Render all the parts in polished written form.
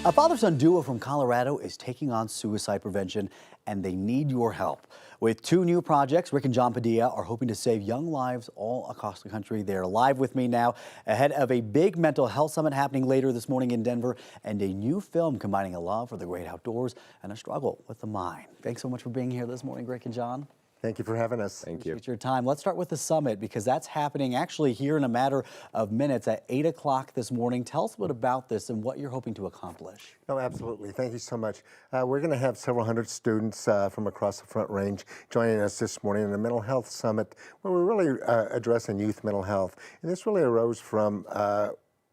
A father-son duo from Colorado is taking on suicide prevention, and they need your help. With two new projects, Rick and John Padilla are hoping to save young lives all across the country. They're live with me now ahead of a big mental health summit happening later this morning in Denver, and a new film combining a love for the great outdoors and a struggle with the mind. Thanks so much for being here this morning, Rick and John. Thank you for having us. Thank you. Appreciate your time. Let's start with the summit because that's happening actually here in a matter of minutes at 8 o'clock this morning. Tell us a bit about this and what you're hoping to accomplish. Oh, absolutely. Thank you so much. We're going to have several hundred students from across the Front Range joining us this morning in a mental health summit where we're really addressing youth mental health. And this really arose from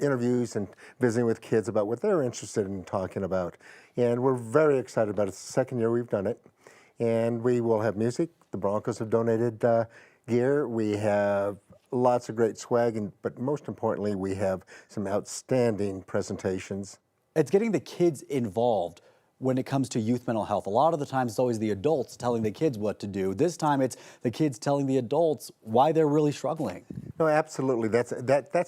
interviews and visiting with kids about what they're interested in talking about. And we're very excited about it. It's the second year we've done it. And we will have music. The Broncos have donated gear. We have lots of great swag, but most importantly, we have some outstanding presentations. It's getting the kids involved when it comes to youth mental health. A lot of the times it's always the adults telling the kids what to do. This time it's the kids telling the adults why they're really struggling. No, absolutely. That's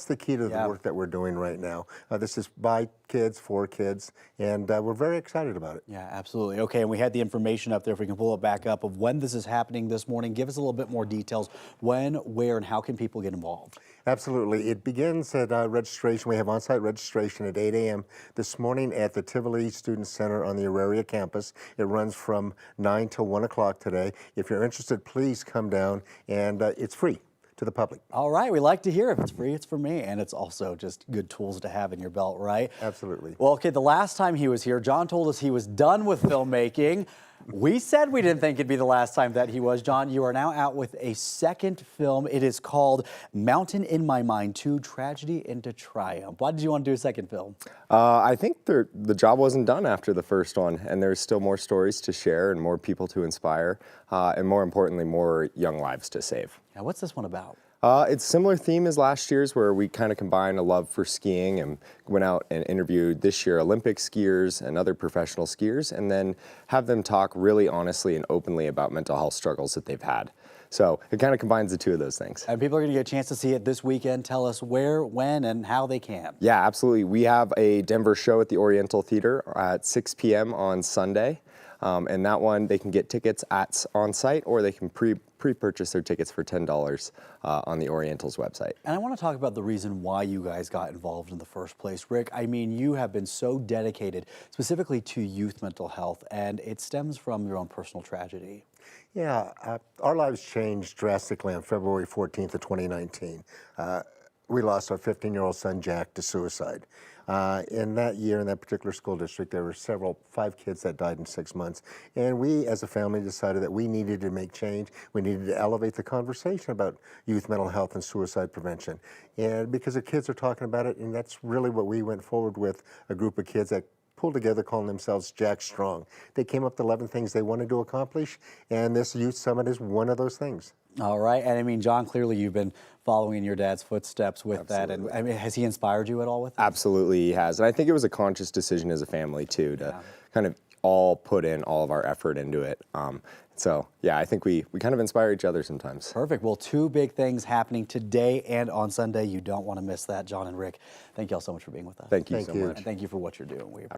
the key to the work that we're doing right now. This is by kids, for kids, and we're very excited about it. Yeah, absolutely. Okay, and we had the information up there, if we can pull it back up, of when this is happening this morning. Give us a little bit more details. When, where, and how can people get involved? Absolutely. It begins at registration. We have on-site registration at 8 a.m. this morning at the Tivoli Student Center on the Auraria campus. It runs from 9 till 1 o'clock today. If you're interested, please come down, and it's free to the public. All right, we like to hear if it's free, it's for me, and it's also just good tools to have in your belt, right? Absolutely. Well, okay, the last time he was here, John told us he was done with filmmaking. We said we didn't think it'd be the last time that he was. John, you are now out with a second film. It is called Mountain in My Mind 2, Tragedy into Triumph. Why did you want to do a second film? I think the job wasn't done after the first one, and there's still more stories to share and more people to inspire, and more importantly, more young lives to save. Now, what's this one about? It's a similar theme as last year's, where we kind of combined a love for skiing and went out and interviewed this year Olympic skiers and other professional skiers, and then have them talk really honestly and openly about mental health struggles that they've had. So it kind of combines the two of those things. And people are going to get a chance to see it this weekend. Tell us where, when, and how they can. Yeah, absolutely. We have a Denver show at the Oriental Theater at 6 p.m. on Sunday. And that one, they can get tickets on site, or they can pre-purchase their tickets for $10 on the Oriental's website. And I want to talk about the reason why you guys got involved in the first place. Rick, I mean, you have been so dedicated specifically to youth mental health, and it stems from your own personal tragedy. Yeah, our lives changed drastically on February 14th of 2019. We lost our 15-year-old son, Jack, to suicide. In that year, in that particular school district, there were 5 kids that died in 6 months. And we, as a family, decided that we needed to make change. We needed to elevate the conversation about youth mental health and suicide prevention. And because the kids are talking about it, and that's really what we went forward with, a group of kids that pulled together calling themselves Jack Strong. They came up with 11 things they wanted to accomplish, and this youth summit is one of those things. All right, and I mean, John, clearly you've been following in your dad's footsteps with Absolutely. that, and I mean, has he inspired you at all with that? Absolutely, he has. And I think it was a conscious decision as a family, too, to kind of all put in all of our effort into it. So, yeah, I think we kind of inspire each other sometimes. Perfect. Well, 2 big things happening today and on Sunday. You don't want to miss that, John and Rick. Thank you all so much for being with us. Thank you so much. And thank you for what you're doing. We appreciate it.